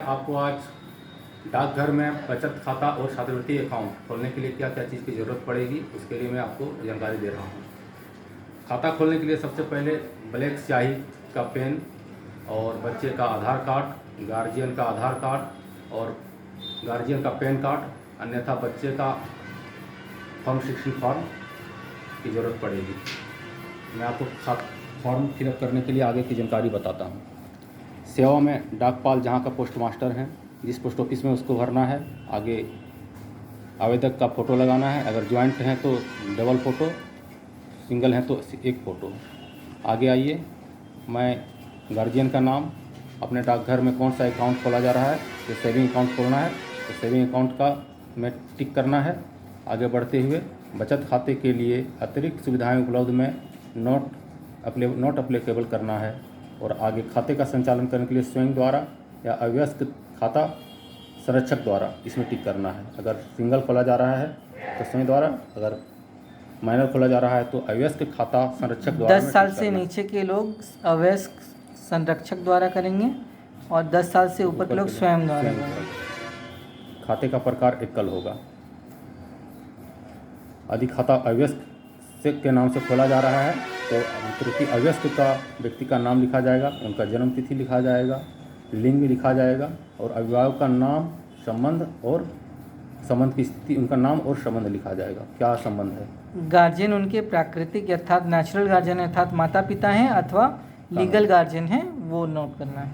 आपको आज डाकघर में बचत खाता और छात्रवृत्ति अकाउंट खोलने के लिए क्या क्या चीज़ की ज़रूरत पड़ेगी उसके लिए मैं आपको जानकारी दे रहा हूँ। खाता खोलने के लिए सबसे पहले ब्लैक स्याही का पेन और बच्चे का आधार कार्ड, गार्जियन का आधार कार्ड और गार्जियन का पैन कार्ड, अन्यथा बच्चे का फॉर्म 16 फॉर्म की ज़रूरत पड़ेगी। मैं आपको फॉर्म फिलअप करने के लिए आगे की जानकारी बताता हूँ। सेवा में डाकपाल जहाँ का पोस्ट मास्टर हैं, जिस पोस्ट ऑफिस में उसको भरना है। आगे आवेदक का फ़ोटो लगाना है, अगर ज्वाइंट हैं तो डबल फ़ोटो, सिंगल हैं तो एक फ़ोटो। आगे आइए, मैं गार्जियन का नाम, अपने डाकघर में कौन सा अकाउंट खोला जा रहा है, तो सेविंग अकाउंट खोलना है तो सेविंग अकाउंट का में टिक करना है। आगे बढ़ते हुए बचत खाते के लिए अतिरिक्त सुविधाएं उपलब्ध में नॉट अप्लीकेबल करना है। और आगे खाते का संचालन करने के लिए स्वयं द्वारा या अव्यस्क खाता संरक्षक द्वारा इसमें टिक करना है। अगर सिंगल खोला जा रहा है तो स्वयं द्वारा, अगर माइनर खोला जा रहा है तो अव्यस्क खाता संरक्षक द्वारा। 10 साल से नीचे के लोग अवयस्क संरक्षक द्वारा करेंगे और 10 साल से ऊपर के लोग स्वयं द्वारा करेंगे। खाते का प्रकार एकल होगा। यदि खाता अव्यस्क के नाम से खोला जा रहा है तो त्रुटि अव्यस्क का व्यक्ति का नाम लिखा जाएगा, उनका जन्म तिथि लिखा जाएगा, लिंग लिखा जाएगा और अभिभावक का नाम, संबंध की स्थिति, उनका नाम और संबंध लिखा जाएगा। क्या संबंध है? गार्जियन उनके प्राकृतिक अर्थात नेचुरल गार्जियन अर्थात माता पिता हैं अथवा लीगल गार्जियन हैं, वो नोट करना है।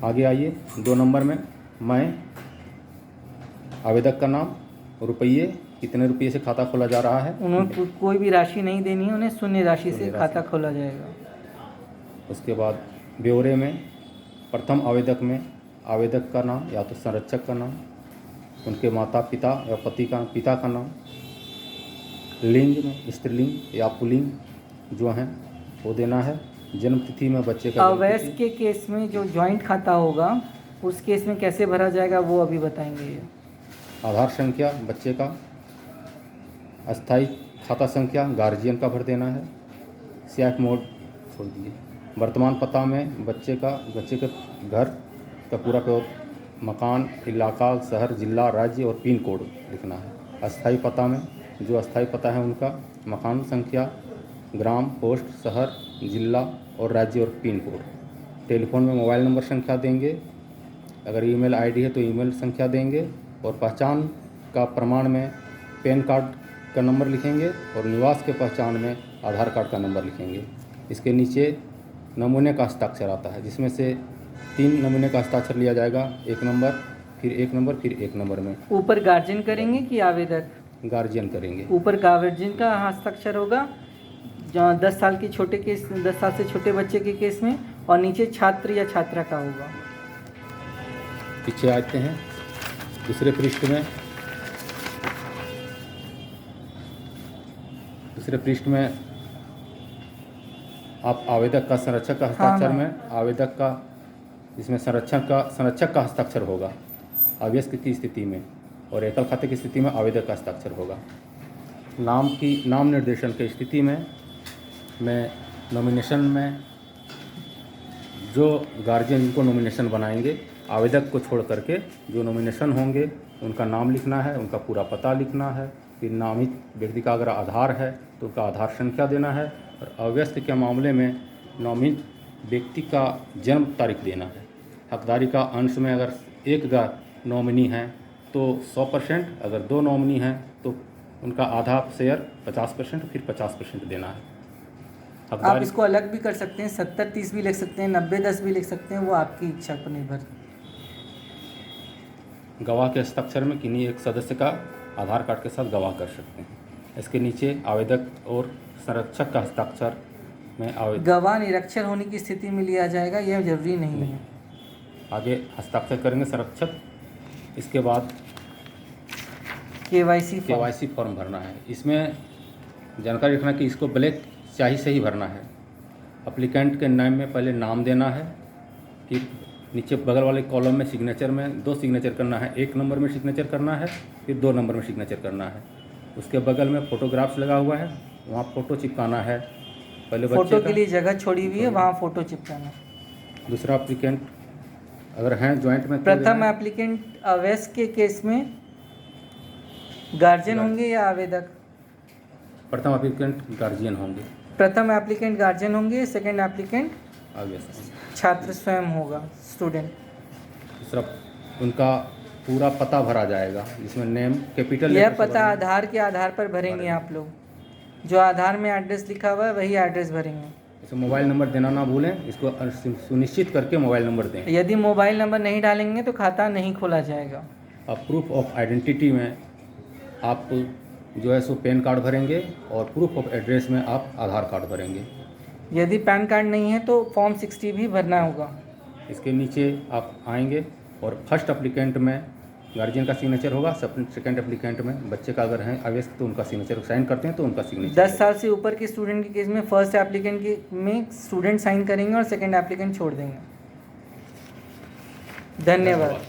आगे आइए, 2 नंबर में मैं आवेदक का नाम, रुपये, कितने रुपये से खाता खोला जा रहा है, उन्हें कोई भी राशि नहीं देनी है, उन्हें शून्य राशि से खाता खोला जाएगा। उसके बाद ब्यौरे में प्रथम आवेदक में आवेदक का नाम या तो संरक्षक का नाम, उनके माता पिता या पिता का नाम, लिंग में स्त्रीलिंग या पुल्लिंग जो हैं वो देना है। जन्म तिथि में बच्चे का अवयस्क के केस में जो जॉइंट खाता होगा उस केस में कैसे भरा जाएगा वो अभी बताएंगे। आधार संख्या बच्चे का, अस्थाई खाता संख्या गार्जियन का भर देना है। स्याक मोड छोड़ दीजिए। वर्तमान पता में बच्चे के घर का पूरा मकान, इलाका, शहर, जिला, राज्य और पिन कोड लिखना है। अस्थाई पता में जो अस्थाई पता है उनका मकान संख्या, ग्राम, पोस्ट, शहर, जिला और राज्य और पिन कोड। टेलीफोन में मोबाइल नंबर संख्या देंगे, अगर ईमेल आईडी है तो ईमेल संख्या देंगे और पहचान का प्रमाण में पैन कार्ड का नंबर लिखेंगे और निवास के पहचान में आधार कार्ड का नंबर लिखेंगे। इसके नीचे नमूने का हस्ताक्षर आता है, जिसमें से 3 नमूने का हस्ताक्षर लिया जाएगा, 1 नंबर, फिर 1 नंबर, फिर 1 नंबर में। ऊपर गार्जियन करेंगे कि आवेदक? गार्जियन करेंगे। ऊपर गार्जियन का हस्ताक्षर होगा जहाँ 10 साल के छोटे केस, 10 साल से छोटे बच्चे के केस में, और नीचे छात्र या छात्रा का होगा। पीछे आते हैं दूसरे पृष्ठ में आप आवेदक का संरक्षक का हस्ताक्षर में आवेदक का, इसमें संरक्षक का हस्ताक्षर होगा अव्यस्क की स्थिति में, और एकल खाते की स्थिति में आवेदक का हस्ताक्षर होगा। नाम निर्देशन की स्थिति में मैं नॉमिनेशन में जो गार्जियन जिनको नॉमिनेशन बनाएंगे, आवेदक को छोड़ करके जो नॉमिनेशन होंगे उनका नाम लिखना है, उनका पूरा पता लिखना है। फिर नामित व्यक्ति का अगर आधार है तो उसका आधार संख्या देना है, और अव्यस्त के मामले में नामित व्यक्ति का जन्म तारीख देना है। हकदारी का अंश में अगर एक नॉमिनी है तो 100%, अगर 2 नॉमिनी हैं तो उनका आधा शेयर 50%, फिर 50% देना है। आप इसको अलग भी कर सकते हैं, 70-30 भी लिख सकते हैं, 90-10 भी लिख सकते हैं, वो आपकी इच्छा पर निर्भर। गवाह के हस्ताक्षर में किन्हीं एक सदस्य का आधार कार्ड के साथ गवाह कर सकते हैं। इसके नीचे आवेदक और संरक्षक का हस्ताक्षर में गवाह निरक्षर होने की स्थिति में लिया जाएगा, यह जरूरी नहीं है। आगे हस्ताक्षर करेंगे संरक्षक। इसके बाद केवाईसी फॉर्म भरना है। इसमें जानकारी रखना कि इसको ब्लैक स्याही से ही भरना है। अप्लीकेंट के नाम में पहले नाम देना है, फिर नीचे बगल वाले कॉलम में सिग्नेचर में 2 सिग्नेचर करना है, 1 नंबर में सिग्नेचर करना है, फिर 2 नंबर में सिग्नेचर करना है। उसके बगल में फोटोग्राफ्स लगा हुआ है, वहाँ फ़ोटो चिपकाना है। पहले फोटो के लिए जगह छोड़ी हुई है, वहाँ फ़ोटो चिपकाना। दूसरा, अप्लीकेंट अगर हैं जॉइंट में तो प्रथम देना है। एप्लीकेंट अवैध के केस में गार्जियन होंगे या आवेदक? प्रथम एप्लीकेंट गार्जियन होंगे। प्रथम एप्लीकेंट गार्जियन होंगे, सेकंड एप्लीकेंट ऑब्वियस। छात्र स्वयं होगा, स्टूडेंट। दूसरा उनका पूरा पता भरा जाएगा जिसमें नेम कैपिटल यह लेटर से पता भरेंगे। आधार के आधार पर भरेंगे आप लोग, जो आधार में एड्रेस लिखा हुआ है वही एड्रेस भरेंगे। इसे मोबाइल नंबर देना ना भूलें, इसको सुनिश्चित करके मोबाइल नंबर दें। यदि मोबाइल नंबर नहीं डालेंगे तो खाता नहीं खोला जाएगा। अब प्रूफ ऑफ आइडेंटिटी में आप जो है सो पैन कार्ड भरेंगे और प्रूफ ऑफ एड्रेस में आप आधार कार्ड भरेंगे। यदि पैन कार्ड नहीं है तो फॉर्म 60 भी भरना होगा। इसके नीचे आप आएंगे और फर्स्ट एप्लीकेंट में गार्जियन का सिग्नेचर होगा, सेकंड एप्लीकेंट में बच्चे का अगर है अवैध तो उनका सिग्नेचर साइन करते हैं तो उनका सिग्नेचर 10 साल से ऊपर के स्टूडेंट के केस में फर्स्ट एप्लीकेंट के में स्टूडेंट साइन करेंगे और सेकंड एप्लीकेंट छोड़ देंगे। धन्यवाद।